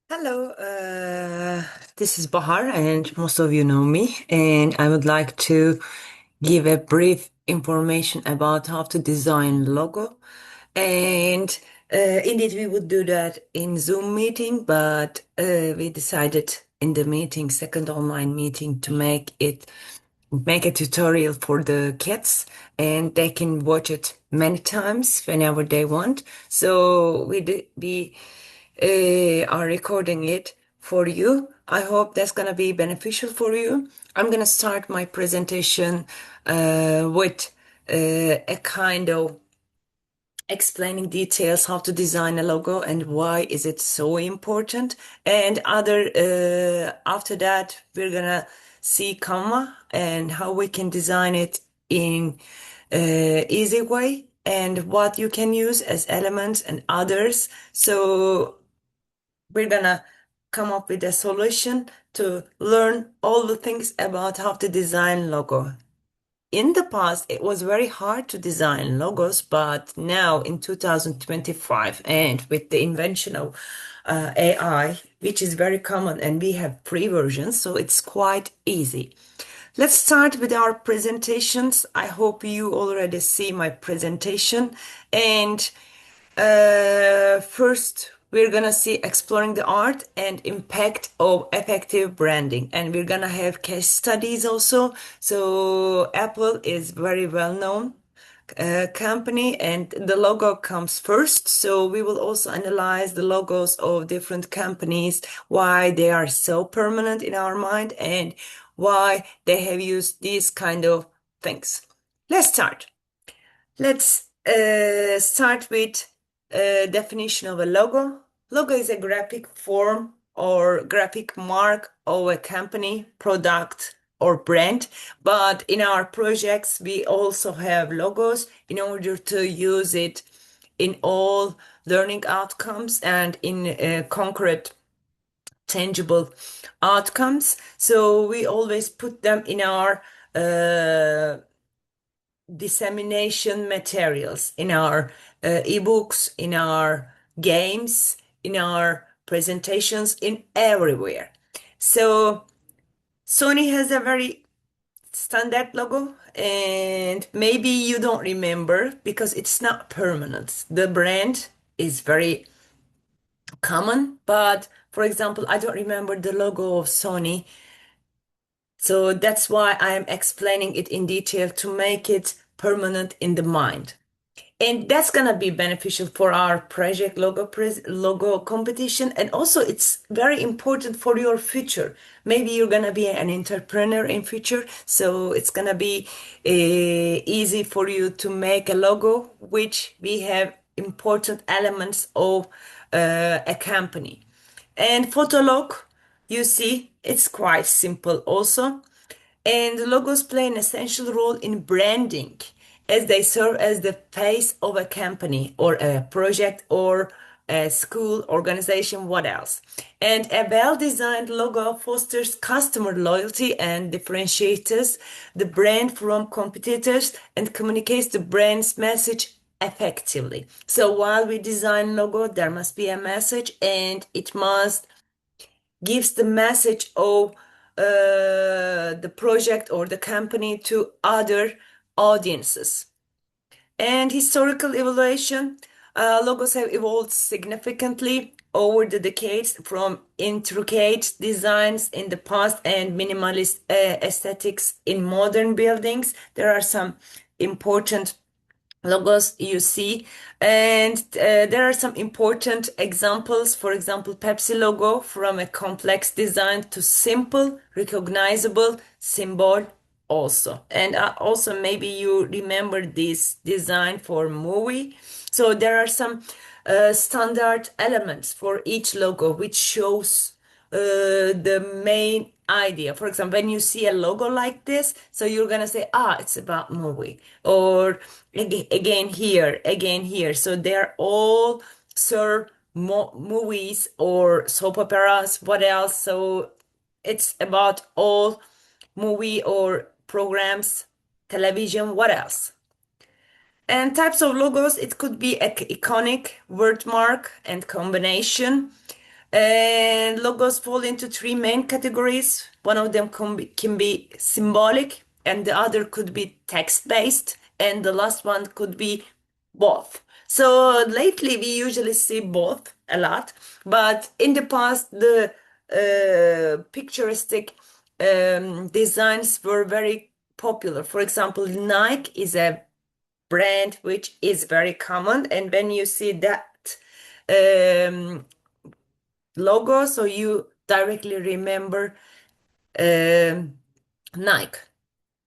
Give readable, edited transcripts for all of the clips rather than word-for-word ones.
Hello, this is Bahar, and most of you know me. And I would like to give a brief information about how to design logo. And indeed, we would do that in Zoom meeting, but we decided in the meeting, second online meeting, to make a tutorial for the kids, and they can watch it many times whenever they want. So we are recording it for you. I hope that's gonna be beneficial for you. I'm gonna start my presentation with a kind of explaining details how to design a logo and why is it so important. And other after that, we're gonna see Canva and how we can design it in easy way and what you can use as elements and others. So we're gonna come up with a solution to learn all the things about how to design logo. In the past, it was very hard to design logos, but now in 2025, and with the invention of AI, which is very common, and we have free versions, so it's quite easy. Let's start with our presentations. I hope you already see my presentation. And first, we're gonna see exploring the art and impact of effective branding, and we're gonna have case studies also. So Apple is very well known company, and the logo comes first. So we will also analyze the logos of different companies, why they are so permanent in our mind, and why they have used these kind of things. Let's start. Let's start with a definition of a logo. Logo is a graphic form or graphic mark of a company, product, or brand. But in our projects, we also have logos in order to use it in all learning outcomes and in concrete, tangible outcomes. So we always put them in our dissemination materials, in our ebooks, in our games, in our presentations, in everywhere. So Sony has a very standard logo, and maybe you don't remember because it's not permanent. The brand is very common, but for example, I don't remember the logo of Sony. So that's why I am explaining it in detail to make it permanent in the mind. And that's gonna be beneficial for our project logo competition. And also it's very important for your future. Maybe you're gonna be an entrepreneur in future, so it's gonna be easy for you to make a logo which we have important elements of a company. And Photolog, you see, it's quite simple also. And logos play an essential role in branding as they serve as the face of a company or a project or a school, organization, what else. And a well-designed logo fosters customer loyalty and differentiates the brand from competitors and communicates the brand's message effectively. So while we design logo, there must be a message, and it must gives the message of the project or the company to other audiences. And historical evaluation, logos have evolved significantly over the decades from intricate designs in the past and minimalist aesthetics in modern buildings. There are some important logos you see, and there are some important examples. For example, Pepsi logo, from a complex design to simple recognizable symbol also. And also maybe you remember this design for movie. So there are some standard elements for each logo which shows the main idea. For example, when you see a logo like this, so you're gonna say, ah, it's about movie, or again here, again here. So they're all serve movies or soap operas, what else? So it's about all movie or programs, television, what else? And types of logos, it could be iconic, wordmark, and combination. And logos fall into three main categories. One of them can be symbolic, and the other could be text-based, and the last one could be both. So lately, we usually see both a lot, but in the past, the picturesque designs were very popular. For example, Nike is a brand which is very common, and when you see that um, logo, so you directly remember um, Nike,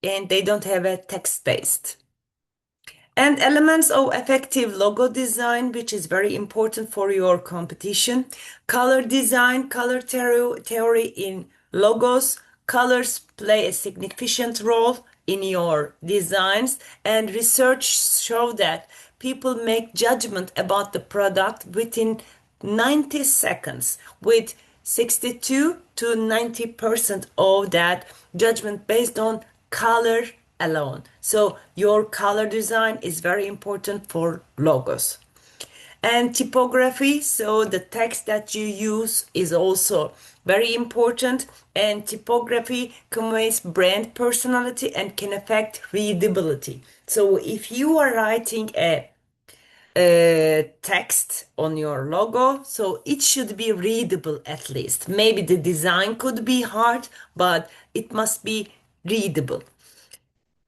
and they don't have a text-based. And elements of effective logo design, which is very important for your competition. Color design, color theory in logos. Colors play a significant role in your designs, and research show that people make judgment about the product within 90 seconds, with 62 to 90% of that judgment based on color alone. So your color design is very important for logos. And typography, so the text that you use is also very important. And typography conveys brand personality and can affect readability. So if you are writing a text on your logo, so it should be readable at least. Maybe the design could be hard, but it must be readable.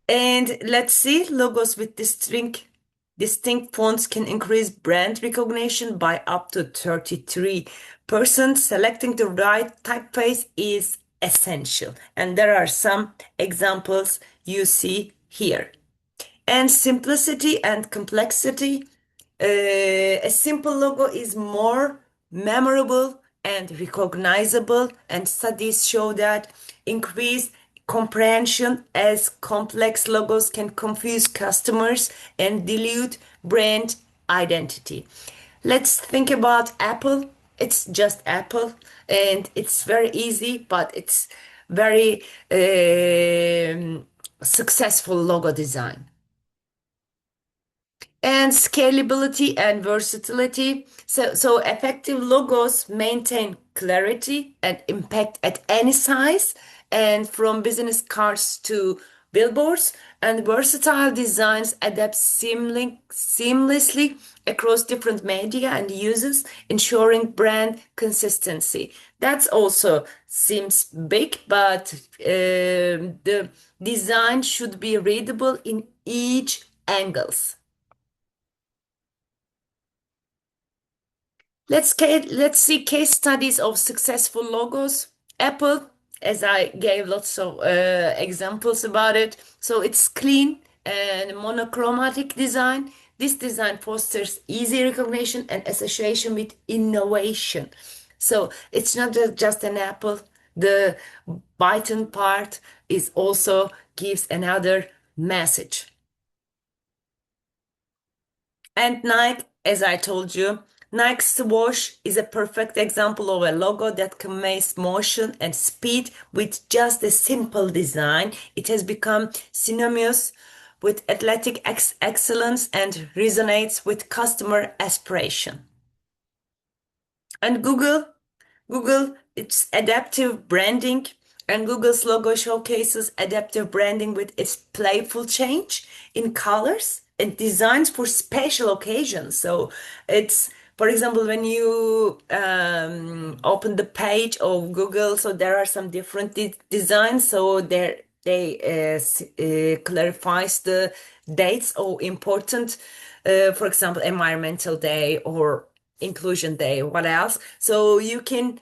And let's see, logos with distinct fonts can increase brand recognition by up to 33%. Selecting the right typeface is essential. And there are some examples you see here. And simplicity and complexity. A simple logo is more memorable and recognizable, and studies show that increased comprehension as complex logos can confuse customers and dilute brand identity. Let's think about Apple. It's just Apple, and it's very easy, but it's very successful logo design. And scalability and versatility. So effective logos maintain clarity and impact at any size, and from business cards to billboards. And versatile designs adapt seamlessly across different media and uses, ensuring brand consistency. That's also seems big, but the design should be readable in each angles. Let's see case studies of successful logos. Apple, as I gave lots of examples about it. So it's clean and monochromatic design. This design fosters easy recognition and association with innovation. So it's not just an apple. The button part is also gives another message. And Nike, as I told you, Nike Swoosh is a perfect example of a logo that conveys motion and speed with just a simple design. It has become synonymous with athletic excellence and resonates with customer aspiration. And Google, it's adaptive branding, and Google's logo showcases adaptive branding with its playful change in colors and designs for special occasions. So it's, for example, when you open the page of Google, so there are some different designs. So there they clarifies the dates of important, for example, environmental day or inclusion day, what else? So you can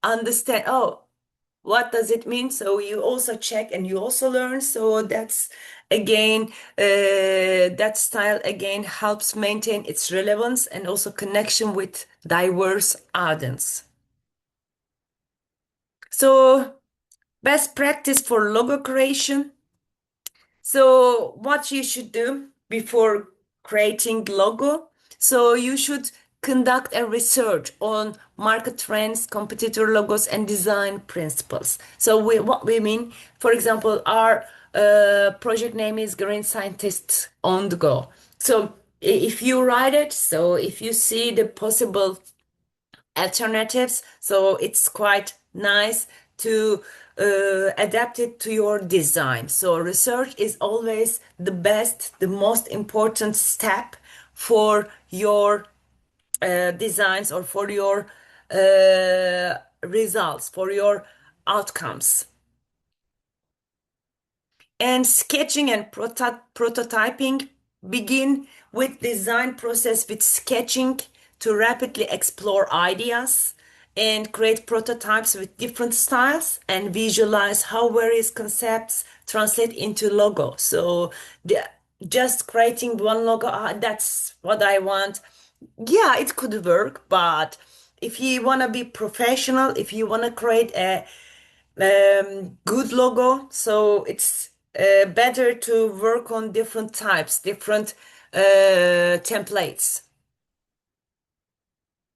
understand, oh, what does it mean? So you also check and you also learn. So that's again, that style again helps maintain its relevance and also connection with diverse audience. So best practice for logo creation. So what you should do before creating the logo? So you should conduct a research on market trends, competitor logos, and design principles. So what we mean, for example, our project name is Green Scientists on the Go. So if you write it, so if you see the possible alternatives. So it's quite nice to adapt it to your design. So research is always the best, the most important step for your designs or for your results, for your outcomes. And sketching and prototyping begin with design process with sketching to rapidly explore ideas and create prototypes with different styles and visualize how various concepts translate into logo. So the, just creating one logo, that's what I want. Yeah, it could work, but if you want to be professional, if you want to create a good logo. So it's better to work on different types, different templates.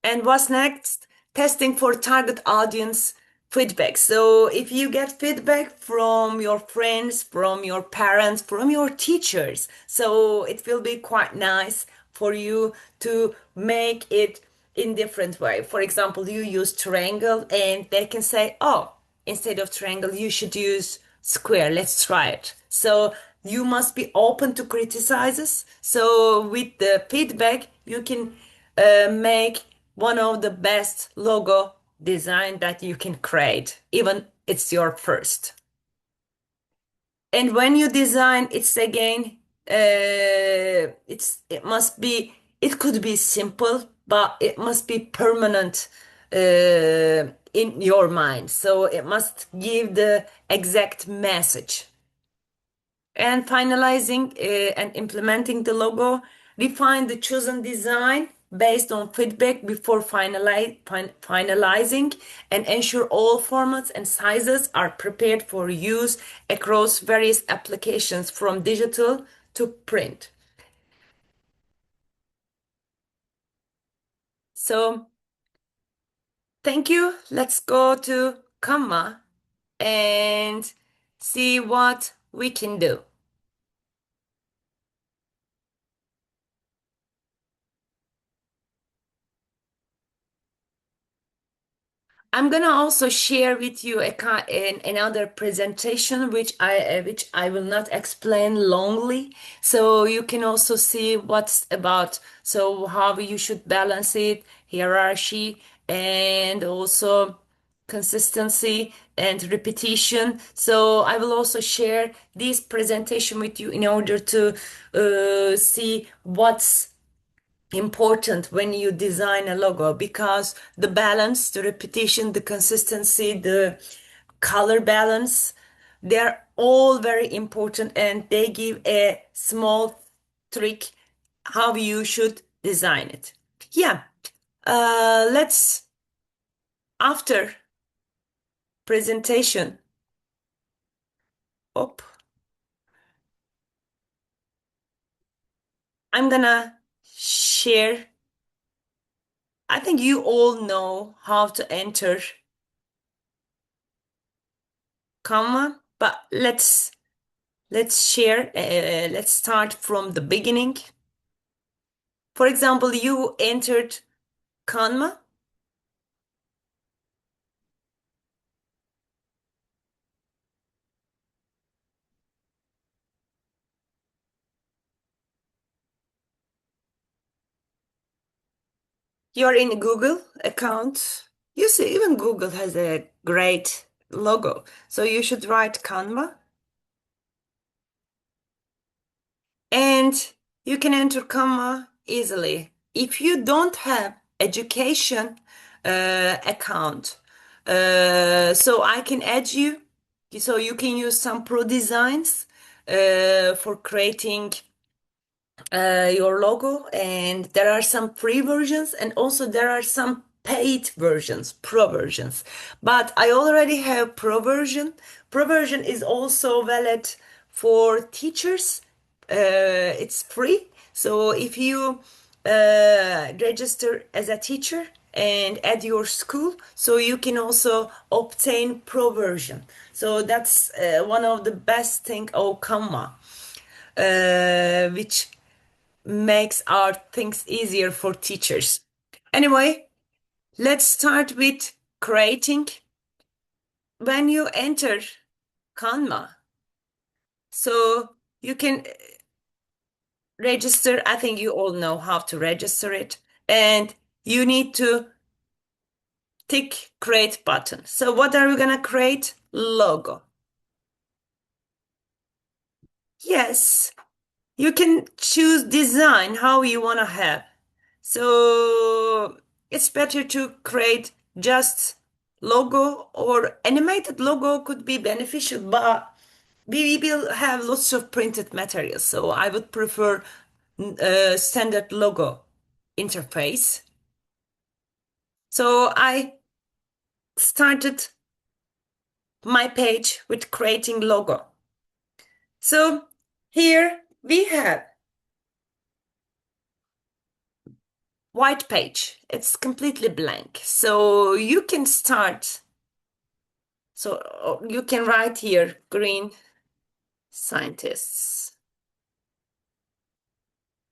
And what's next? Testing for target audience feedback. So if you get feedback from your friends, from your parents, from your teachers, so it will be quite nice for you to make it in different way. For example, you use triangle and they can say, oh, instead of triangle, you should use square. Let's try it. So you must be open to criticizes. So with the feedback, you can make one of the best logo design that you can create, even it's your first. And when you design, it's again, it must be, it could be simple, but it must be permanent in your mind. So it must give the exact message. And finalizing and implementing the logo, refine the chosen design based on feedback before finalizing and ensure all formats and sizes are prepared for use across various applications from digital to print. So thank you. Let's go to Canva and see what we can do. I'm gonna also share with you another presentation which I will not explain longly, so you can also see what's about. So how you should balance it, hierarchy, and also consistency and repetition. So I will also share this presentation with you in order to see what's important when you design a logo, because the balance, the repetition, the consistency, the color balance, they're all very important and they give a small trick how you should design it. Yeah, let's, after presentation, op, I'm gonna share. I think you all know how to enter Canva, but let's share, let's start from the beginning. For example, you entered Canva. You're in Google account. You see, even Google has a great logo. So you should write Canva and you can enter Canva easily. If you don't have education account, so I can add you. So you can use some pro designs for creating your logo, and there are some free versions and also there are some paid versions, pro versions, but I already have pro version. Pro version is also valid for teachers. It's free, so if you register as a teacher and add your school, so you can also obtain pro version. So that's one of the best thing of Canva, which makes our things easier for teachers. Anyway, let's start with creating. When you enter Canva, so you can register. I think you all know how to register it. And you need to tick create button. So what are we gonna create? Logo. Yes, you can choose design how you wanna have. So it's better to create just logo, or animated logo could be beneficial, but we will have lots of printed materials. So I would prefer standard logo interface. So I started my page with creating logo. So here we have white page. It's completely blank. So you can start. So you can write here green scientists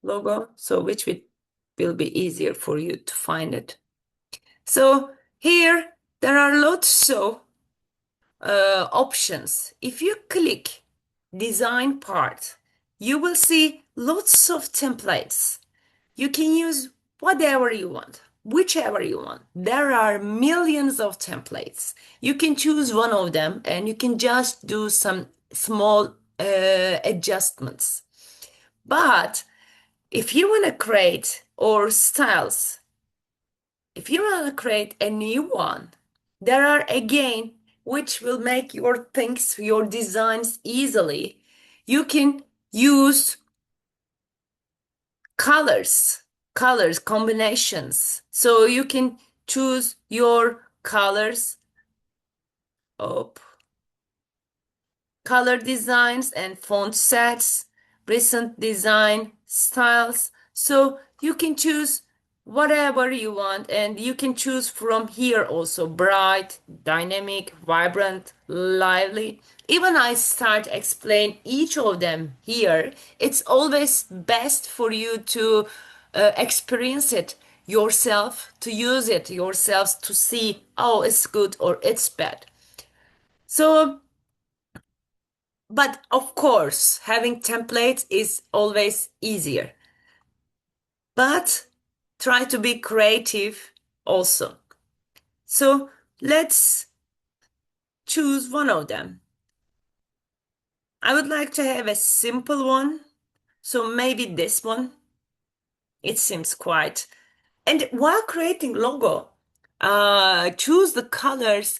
logo. So which will be easier for you to find it. So here there are lots of options. If you click design part, you will see lots of templates. You can use whatever you want, whichever you want. There are millions of templates. You can choose one of them and you can just do some small adjustments. But if you want to create or styles, if you want to create a new one, there are again which will make your things, your designs easily. You can use colors, colors combinations. So you can choose your colors. Oh, color designs and font sets, recent design styles. So you can choose whatever you want, and you can choose from here also bright, dynamic, vibrant, lively. Even I start explain each of them here. It's always best for you to experience it yourself, to use it yourselves to see, oh, it's good or it's bad. So but of course, having templates is always easier. But try to be creative also. So let's choose one of them. I would like to have a simple one. So maybe this one. It seems quite. And while creating logo, choose the colors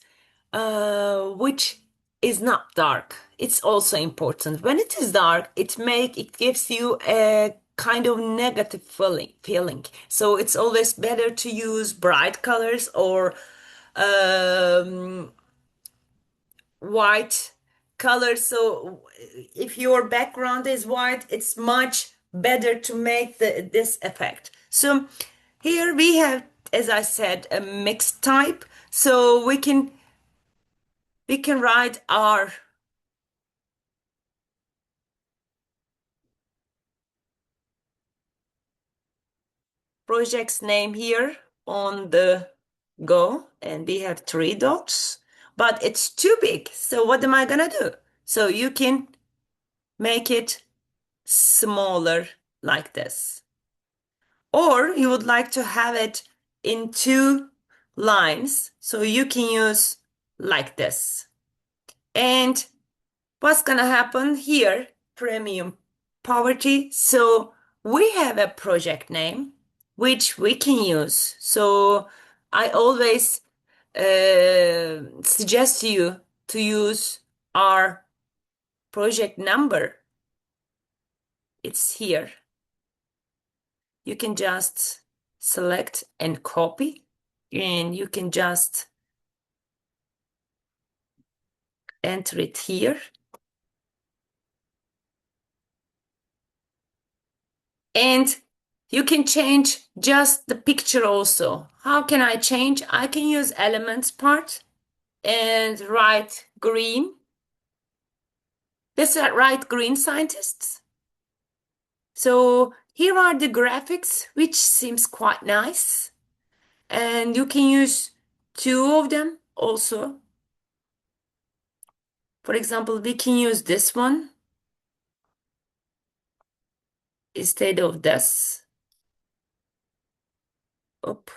which is not dark. It's also important. When it is dark, it gives you a kind of negative feeling. So it's always better to use bright colors or um, white color. So if your background is white, it's much better to make this effect. So here we have, as I said, a mixed type. So we can write our project's name here on the go, and we have three dots, but it's too big. So what am I gonna do? So you can make it smaller like this. Or you would like to have it in two lines, so you can use like this. And what's gonna happen here? Premium poverty. So we have a project name which we can use. So I always suggest you to use our project number. It's here. You can just select and copy, and you can just enter it here. And you can change just the picture also. How can I change? I can use elements part and write green. Let's write green scientists. So here are the graphics, which seems quite nice. And you can use two of them also. For example, we can use this one instead of this. Up.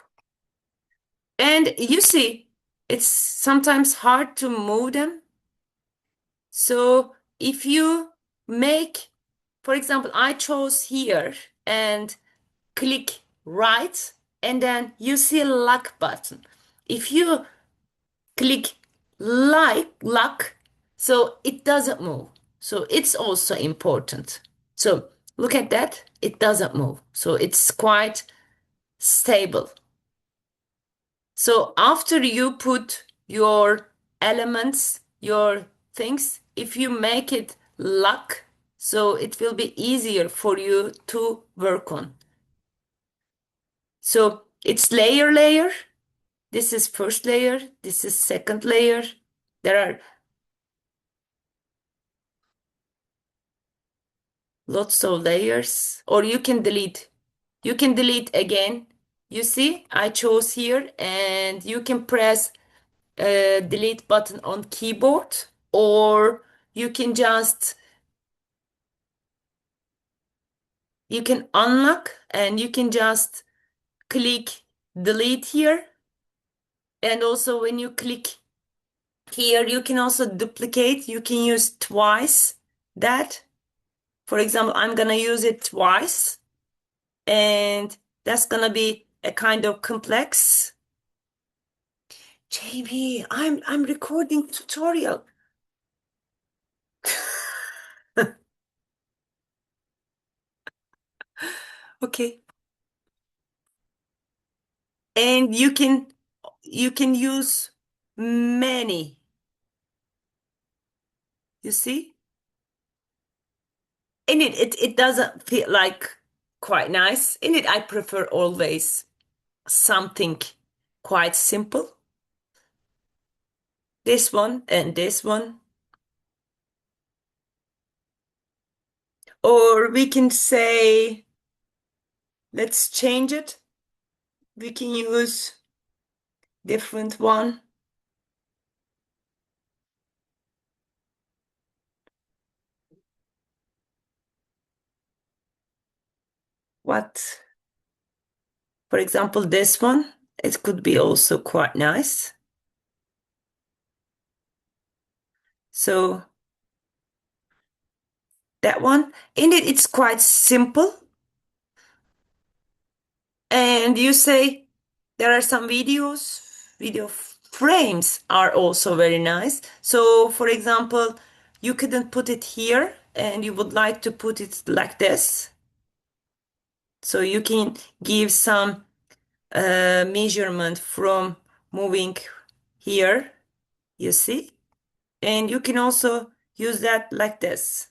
And you see, it's sometimes hard to move them. So if you make, for example, I chose here and click right, and then you see a lock button. If you click lock, so it doesn't move. So it's also important. So look at that, it doesn't move. So it's quite stable. So after you put your elements, your things, if you make it lock, so it will be easier for you to work on. So it's layer. This is first layer. This is second layer. There are lots of layers, or you can delete. You can delete again. You see, I chose here, and you can press delete button on keyboard, or you can just you can unlock and you can just click delete here. And also when you click here, you can also duplicate. You can use twice that. For example, I'm gonna use it twice, and that's gonna be a kind of complex. JB, I'm recording tutorial. Okay. And you can use many. You see? In it doesn't feel like quite nice. In it, I prefer always something quite simple. This one and this one. Or we can say, let's change it. We can use different one. What? For example, this one. It could be also quite nice. So that one. In it, it's quite simple. And you say there are some video frames are also very nice. So, for example, you couldn't put it here and you would like to put it like this. So you can give some measurement from moving here, you see? And you can also use that like this.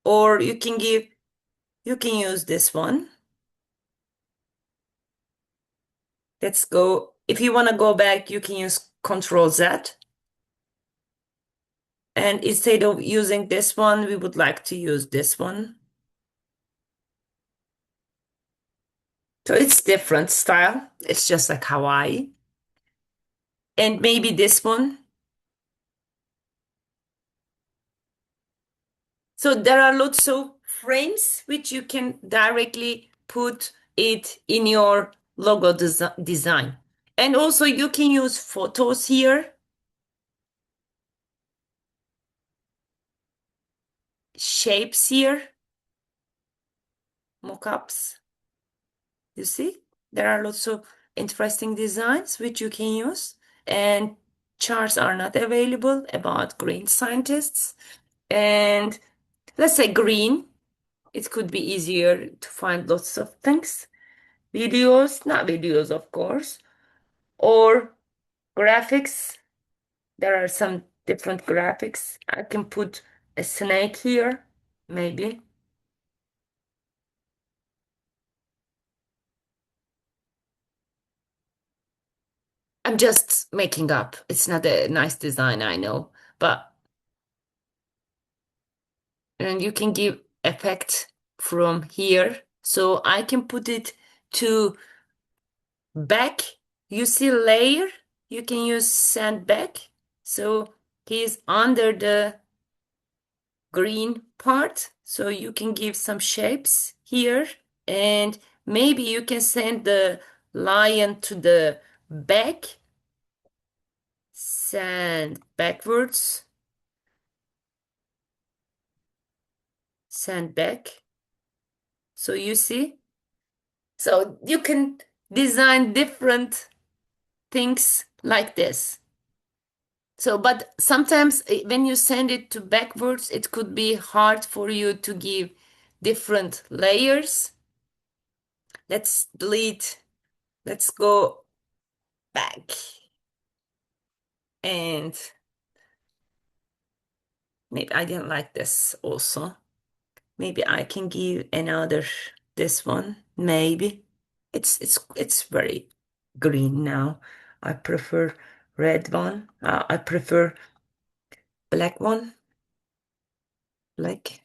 Or you can use this one. Let's go. If you want to go back, you can use Control Z. And instead of using this one, we would like to use this one. So it's different style. It's just like Hawaii. And maybe this one. So there are lots of frames which you can directly put it in your logo design. And also you can use photos here, shapes here, mockups. You see, there are lots of interesting designs which you can use. And charts are not available about green scientists. And let's say green, it could be easier to find lots of things. Videos, not videos, of course, or graphics. There are some different graphics. I can put a snake here, maybe. I'm just making up. It's not a nice design, I know, but and you can give effect from here. So I can put it to back, you see layer, you can use sand back. So he's under the green part. So you can give some shapes here, and maybe you can send the lion to the back, send backwards, send back. So you see? So you can design different things like this. So, but sometimes when you send it to backwards, it could be hard for you to give different layers. Let's delete, let's go back. And maybe I didn't like this also. Maybe I can give another, this one, maybe. It's very green now. I prefer red one. I prefer black one. Black.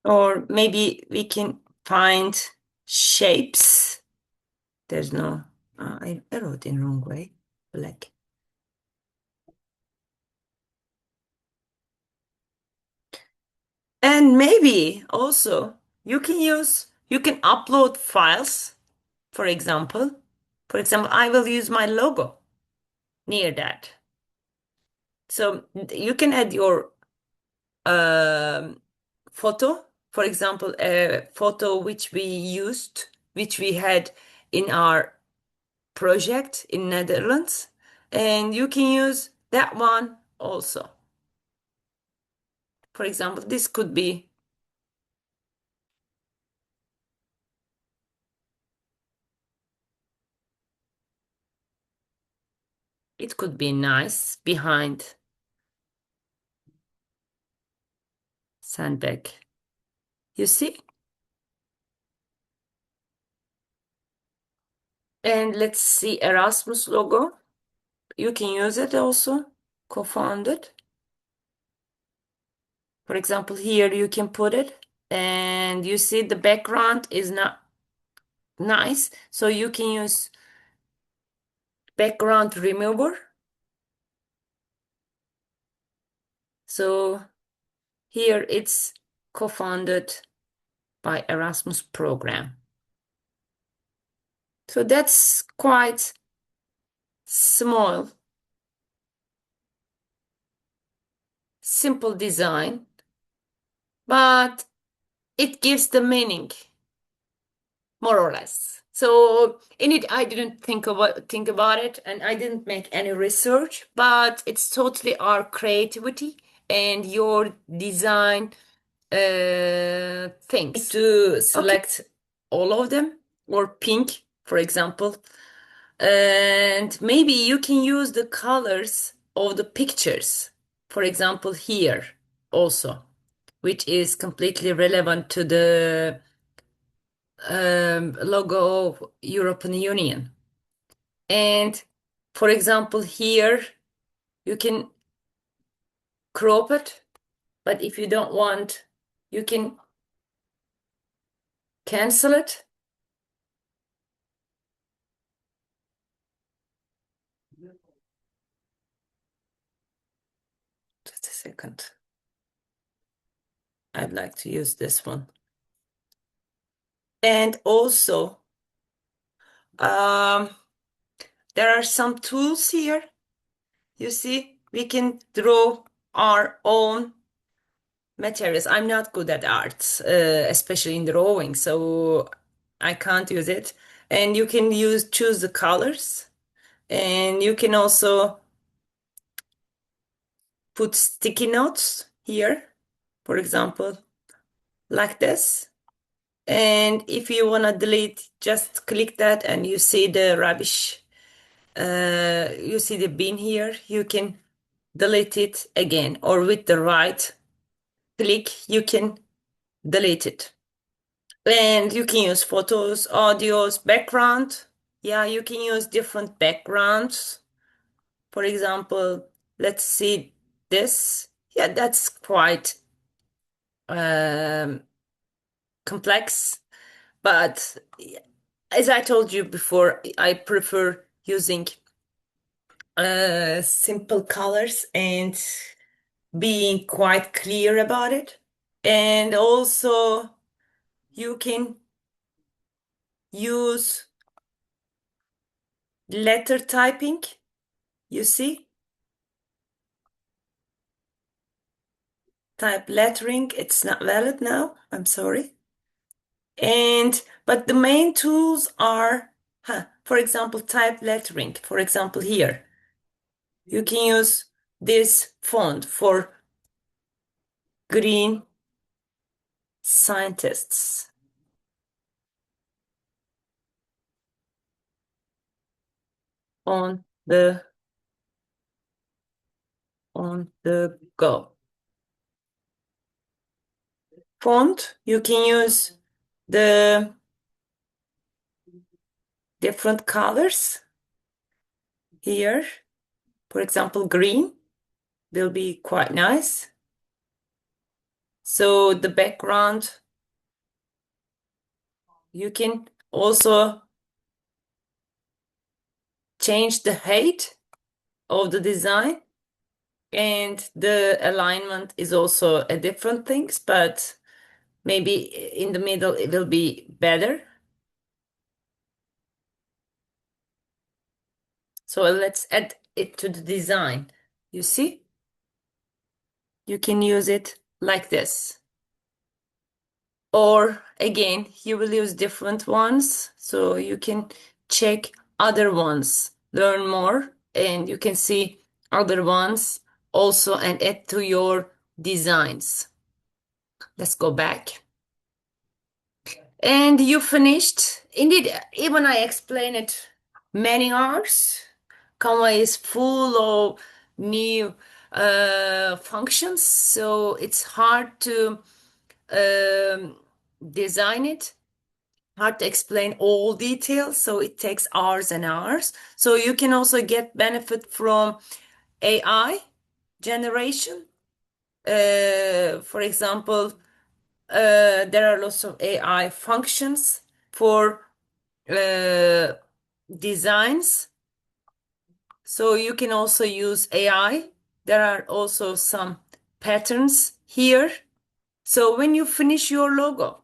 Or maybe we can find shapes. There's no, I wrote in wrong way. Black. And maybe also you can upload files, for example. For example, I will use my logo near that. So you can add your um, photo, for example, a photo which we used, which we had in our project in Netherlands, and you can use that one also. For example, this could be, it could be nice behind Sandbeck. You see? And let's see Erasmus logo. You can use it also, co-founded. For example, here you can put it, and you see the background is not nice, so you can use background remover. So here it's co-founded by Erasmus program. So that's quite small, simple design, but it gives the meaning, more or less. So in it, I didn't think about it, and I didn't make any research, but it's totally our creativity and your design things. To select all of them, or pink, for example. And maybe you can use the colors of the pictures, for example, here also, which is completely relevant to the logo of European Union. And for example, here you can crop it, but if you don't want, you can cancel it. Just a second. I'd like to use this one. And also, um, there are some tools here. You see, we can draw our own materials. I'm not good at art, especially in drawing, so I can't use it. And you can choose the colors, and you can also put sticky notes here, for example, like this. And if you want to delete, just click that and you see the rubbish. You see the bin here. You can delete it again, or with the right click, you can delete it. And you can use photos, audios, background. Yeah, you can use different backgrounds. For example, let's see this. Yeah, that's quite um, complex, but as I told you before, I prefer using simple colors and being quite clear about it. And also, you can use letter typing. You see, type lettering. It's not valid now. I'm sorry. And but the main tools are, for example, type lettering. For example, here you can use this font for green scientists on the go. Font, you can use the different colors here. For example, green will be quite nice. So the background, you can also change the height of the design, and the alignment is also a different things, but maybe in the middle it will be better. So let's add it to the design. You see, you can use it like this. Or again, you will use different ones, so you can check other ones, learn more, and you can see other ones also and add to your designs. Let's go back. And you finished. Indeed, even I explained it many hours. Canva is full of new functions, so it's hard to um, design it, hard to explain all details, so it takes hours and hours. So you can also get benefit from AI generation. For example, there are lots of AI functions for uh, designs. So you can also use AI. There are also some patterns here. So when you finish your logo,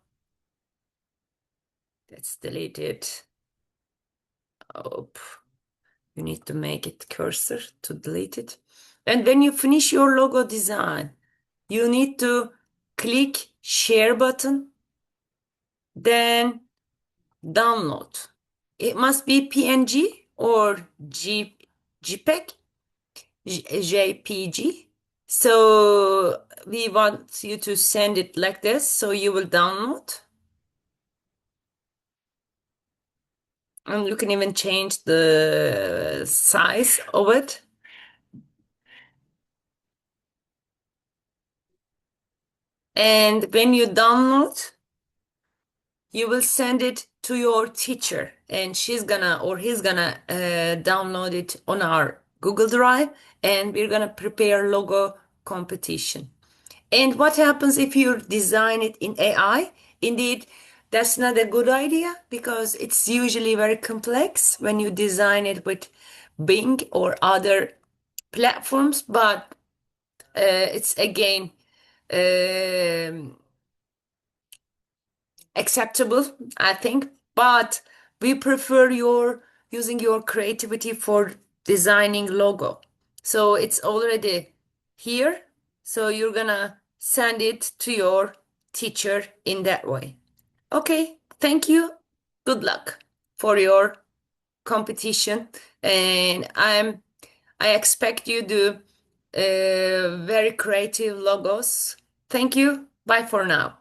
let's delete it. Oh, you need to make it cursor to delete it. And when you finish your logo design, you need to click share button, then download. It must be PNG or JPEG, JPG. So we want you to send it like this. So you will download. And you can even change the size of it. And when you download, you will send it to your teacher, and she's gonna or he's gonna download it on our Google Drive, and we're gonna prepare logo competition. And what happens if you design it in AI? Indeed, that's not a good idea because it's usually very complex when you design it with Bing or other platforms, but it's again um, acceptable, I think. But we prefer your using your creativity for designing logo. So it's already here. So you're gonna send it to your teacher in that way. Okay, thank you. Good luck for your competition. And I expect you do very creative logos. Thank you. Bye for now.